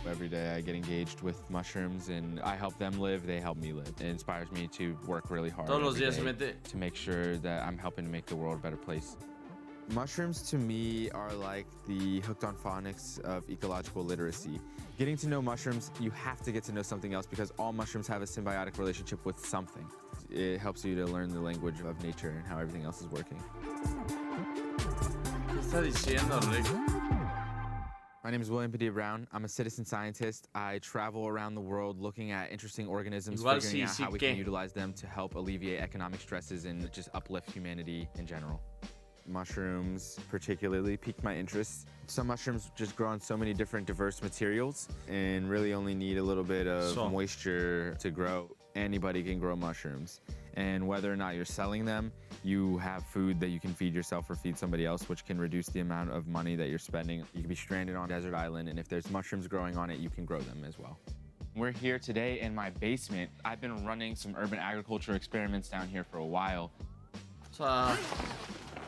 Every day I get engaged with mushrooms and I help them live, they help me live. It inspires me to work really hard Todos los every días se day mete. to make sure that I'm helping to make the world a better place. Mushrooms to me are like the hooked on phonics of ecological literacy. Getting to know mushrooms, you have to get to know something else because all mushrooms have a symbiotic relationship with something. It helps you to learn the language of nature and how everything else is working. ¿Qué está diciendo, Rick? My name is William Padilla Brown. I'm a citizen scientist. I travel around the world looking at interesting organisms, Igual figuring sí, out sí how we que. can utilize them to help alleviate economic stresses and just uplift humanity in general. Mushrooms particularly piqued my interest. Some mushrooms just grow on so many different diverse materials and really only need a little bit of moisture to grow. Anybody can grow mushrooms. And whether or not you're selling them, you have food that you can feed yourself or feed somebody else, which can reduce the amount of money that you're spending. You can be stranded on a desert island, and if there's mushrooms growing on it, you can grow them as well. We're here today in my basement. I've been running some urban agriculture experiments down here for a while. O sea,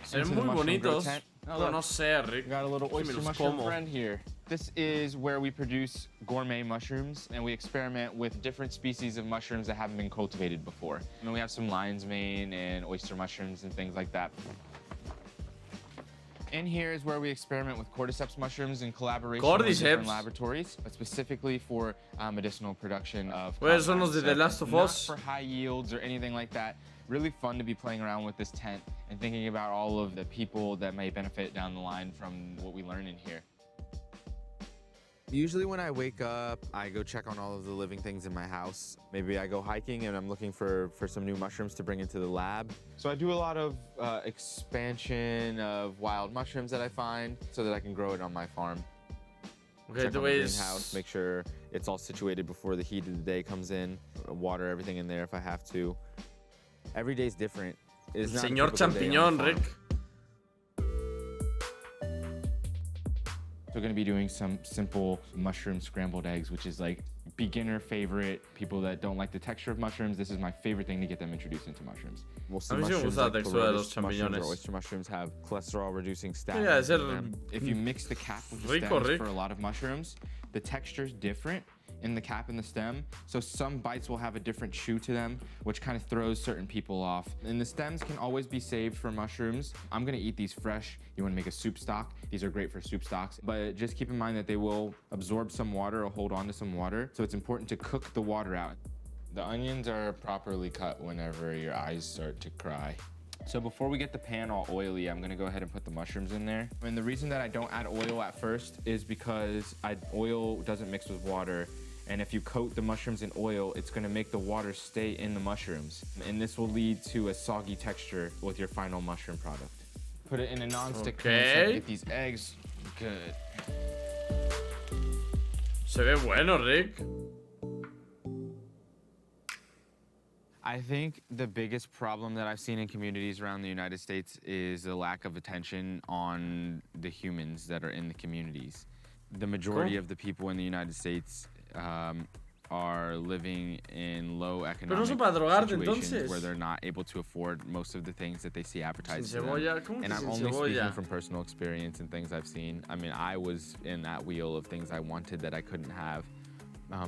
se ven muy bonitos. Pero no sé, Rick. Got a little Que me oyster los mushroom como. friend here. This is where we produce gourmet mushrooms, and we experiment with different species of mushrooms that haven't been cultivated before. And we have some lion's mane and oyster mushrooms and things like that. In here is where we experiment with cordyceps mushrooms in collaboration with different laboratories, but specifically for medicinal production of Pues son los de The Last of Us. Not for high yields or anything like that. Really fun to be playing around with this tent and thinking about all of the people that may benefit down the line from what we learn in here. Usually when I wake up, I go check on all of the living things in my house. Maybe I go hiking and I'm looking for some new mushrooms to bring into the lab. So I do a lot of expansion of wild mushrooms that I find so that I can grow it on my farm. Okay, Check on the greenhouse, make sure it's all situated before the heat of the day comes in. Water everything in there if I have to. Every day's different. It's not a Señor typical day on Champiñón, the farm. Rick. So we're gonna be doing some simple mushroom scrambled eggs, which is like beginner favorite. People that don't like the texture of mushrooms, this is my favorite thing to get them introduced into mushrooms. We'll see A mí sí me mushrooms gusta la like textura de los Propios mushrooms champiñones. or oyster mushrooms have cholesterol reducing Sí, statins ha de ser in them. If you mix the cap with the rico, stems Rick. for a lot of mushrooms, the texture's different in the cap and the stem. So some bites will have a different chew to them, which kind of throws certain people off. And the stems can always be saved for mushrooms. I'm gonna eat these fresh. You wanna make a soup stock? These are great for soup stocks, but just keep in mind that they will absorb some water or hold on to some water. So it's important to cook the water out. The onions are properly cut whenever your eyes start to cry. So before we get the pan all oily, I'm gonna go ahead and put the mushrooms in there. And the reason that I don't add oil at first is because oil doesn't mix with water. And if you coat the mushrooms in oil, it's gonna make the water stay in the mushrooms. And this will lead to a soggy texture with your final mushroom product. Put it in a non-stick pan so I can get these eggs good. Se ve bueno, Rick. I think the biggest problem that I've seen in communities around the United States is the lack of attention on the humans that are in the communities. The majority of the people in the United States are living in low economic situations where they're not able to afford most of the things that they see advertised to them. And I'm only speaking from personal experience and things I've seen. I mean, I was in that wheel of things I wanted that I couldn't have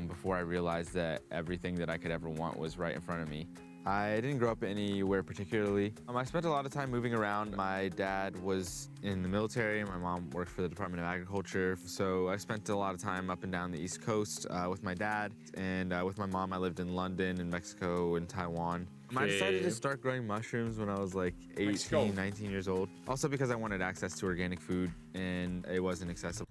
before I realized that everything that I could ever want was right in front of me. I didn't grow up anywhere particularly. I spent a lot of time moving around. My dad was in the military, and my mom worked for the Department of Agriculture. So I spent a lot of time up and down the East Coast with my dad. And with my mom, I lived in London and Mexico and Taiwan. I decided to start growing mushrooms when I was like 18, 19 years old. Also because I wanted access to organic food, and it wasn't accessible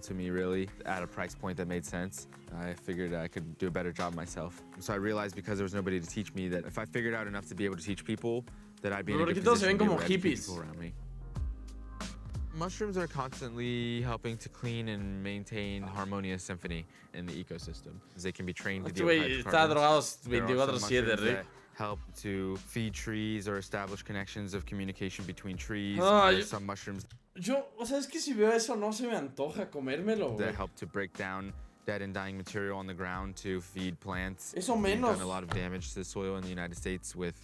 to me, really, at a price point that made sense. I figured I could do a better job myself. So I realized because there was nobody to teach me that if I figured out enough to be able to teach people, that I'd be in a good position to be able to educate people around me. Mushrooms are constantly helping to clean and maintain harmonious symphony in the ecosystem. They can be trained to deal with hydrocarbons. There are some mushrooms that help to feed trees or establish connections of communication between trees. There are some mushrooms O sea, es que si veo eso no se me antoja comérmelo, that help to break down dead and dying material on the ground to feed plants. Eso We've menos. done a lot of damage to the soil in the United States with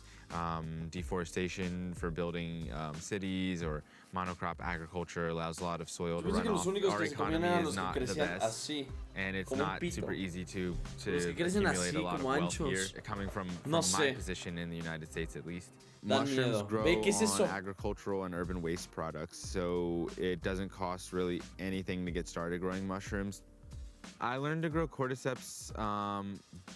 deforestation for building cities, or monocrop agriculture allows a lot of soil to Yo pensé run que los off. únicos Our que se comían economy eran is los que not the crecían best, así. and it's como un not pito. super easy to Los que crecen accumulate así, a lot of como wealth here, anchos. coming from No my sé. position in the United States at least. Dan Mushrooms miedo. grow Ve, ¿qué es eso? on agricultural and urban waste products, so it doesn't cost really anything to get started growing mushrooms. I learned to grow cordyceps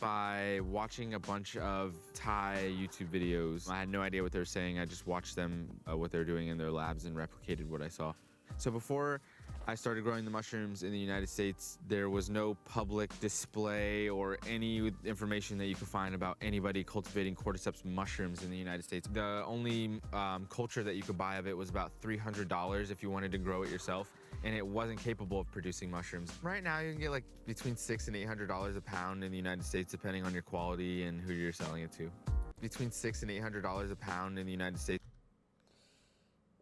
by watching a bunch of Thai YouTube videos. I had no idea what they were saying. I just watched them, what they're doing in their labs, and replicated what I saw. So before I started growing the mushrooms in the United States, there was no public display or any information that you could find about anybody cultivating cordyceps mushrooms in the United States. The only culture that you could buy of it was about $300 if you wanted to grow it yourself, and it wasn't capable of producing mushrooms. Right now, you can get like between $600 and $800 a pound in the United States, depending on your quality and who you're selling it to. Between $600 and $800 a pound in the United States.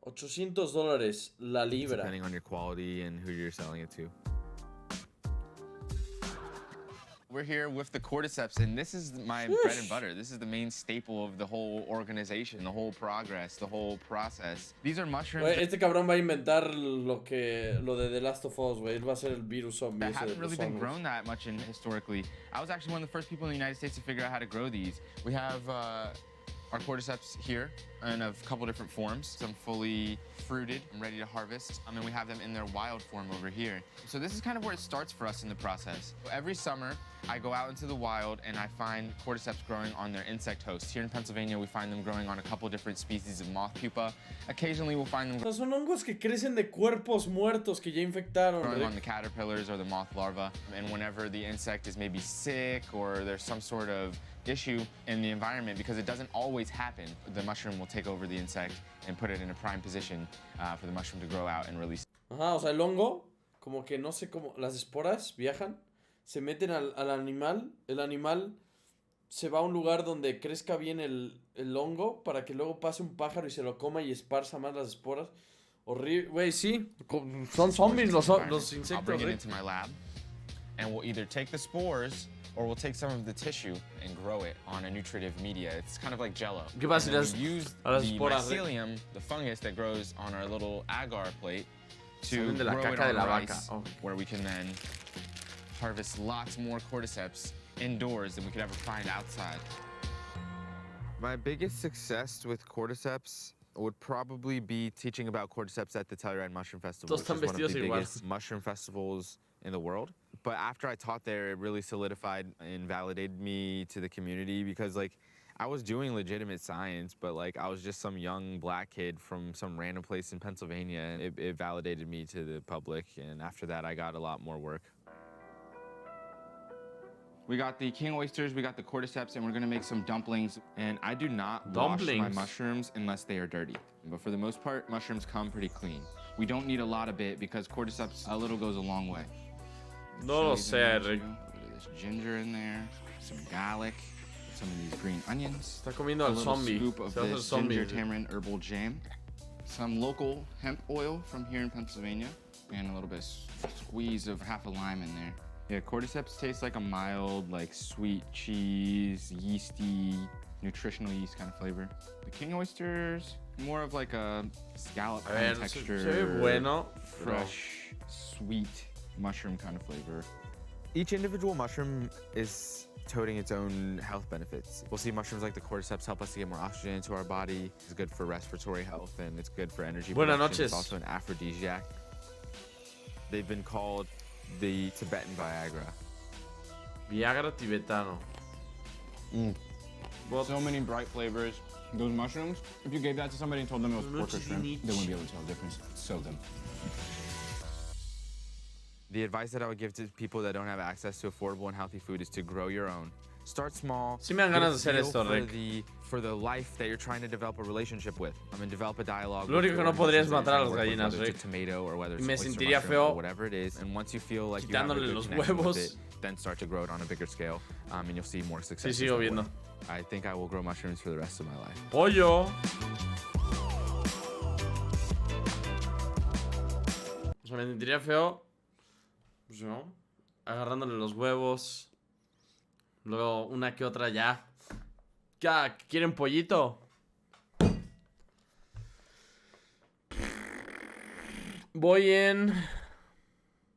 $800 la libra. Depending on your quality and who you're selling it to. We're here with the cordyceps, and this is my bread and butter. This is the main staple of the whole organization, the whole progress, the whole process. These are mushrooms. Wey, este cabrón va a inventar lo de The Last of Us, güey. Él va a ser el virus zombie. That haven't really been grown that much historically. I was actually one of the first people in the United States to figure out how to grow these. We have our cordyceps here in a couple different forms. Some fully fruited and ready to harvest. And we have them in their wild form over here. So this is kind of where it starts for us in the process. Every summer, I go out into the wild and I find cordyceps growing on their insect hosts. Here in Pennsylvania, we find them growing on a couple different species of moth pupa. Occasionally, we'll find them Son hongos que crecen de cuerpos muertos que ya infectaron. growing on the caterpillars or the moth larvae. And whenever the insect is maybe sick or there's some sort of issue in the environment, because it doesn't always happen, the mushroom will take over the insect and put it in a prime position for the mushroom to grow out and release. Ajá, o sea, el hongo, como que no sé cómo, las esporas viajan, se meten al animal, el animal se va a un lugar donde crezca bien el hongo para que luego pase un pájaro y se lo coma y esparza más las esporas. Horrible, güey, sí, son zombies los insectos. I'll bring it into my lab, and we'll either take the spores or we'll take some of the tissue and grow it on a nutritive media. It's kind of like Jello. ¿Qué pasa si And las we use las the esporas mycelium, the fungus that grows on our little agar plate, to salen de la grow it caca de on la rice, vaca? Oh. where we can then harvest lots more cordyceps indoors than we could ever find outside. My biggest success with cordyceps would probably be teaching about cordyceps at the Telluride Mushroom Festival, Todos which están is one of vestidos the igual. biggest mushroom festivals in the world. But after I taught there, it really solidified and validated me to the community, because like I was doing legitimate science, but like I was just some young black kid from some random place in Pennsylvania, and it validated me to the public. And after that, I got a lot more work. We got the king oysters, we got the cordyceps, and we're gonna make some dumplings. And I do not wash my mushrooms unless they are dirty. But for the most part, mushrooms come pretty clean. We don't need a lot of it because cordyceps, a little goes a long way. No lo sé, Eric. A little bit of this ginger in there, some garlic, some of these green onions. Está comiendo A al little zombie. scoop of Se hace this zombie. ginger tamarind herbal jam. Some local hemp oil from here in Pennsylvania, and a little bit squeeze of half a lime in there. Yeah, cordyceps taste like a mild, like sweet cheese, yeasty, nutritional yeast kind of flavor. The king oysters, more of like a scallop kind of texture. Se ve bueno. Fresh, sweet mushroom kind of flavor. Each individual mushroom is toting its own health benefits. We'll see mushrooms like the cordyceps help us to get more oxygen into our body. It's good for respiratory health, and it's good for energy Buenas production. noches. It's also an aphrodisiac. They've been called the Tibetan Viagra. Viagra tibetano. Well, so many bright flavors. Those mushrooms, if you gave that to somebody and told them it was pork or shrimp, they wouldn't be able to tell the difference. So good. The advice that I would give to people that don't have access to affordable and healthy food is to grow your own. Start small. Sí me dan get a ganas de hacer feel esto, for Rick. for the life that you're trying to develop a relationship with. And develop a dialogue. Lo único que no podrías matar a las gallinas, gallinas, whether Rick. it's a tomato or whether Y it's me oyster sentiría mushroom feo or whatever it is. And once you feel like you have a quitándole good los connection with huevos. it, then start to grow it on a bigger scale, and you'll see more success. Sí, sigo viendo. I think I will grow mushrooms for the rest of my life. Pollo. O sea, me sentiría feo. Pues no. agarrándole los huevos. Luego una que otra ya. Ya, ¿quieren pollito? Voy en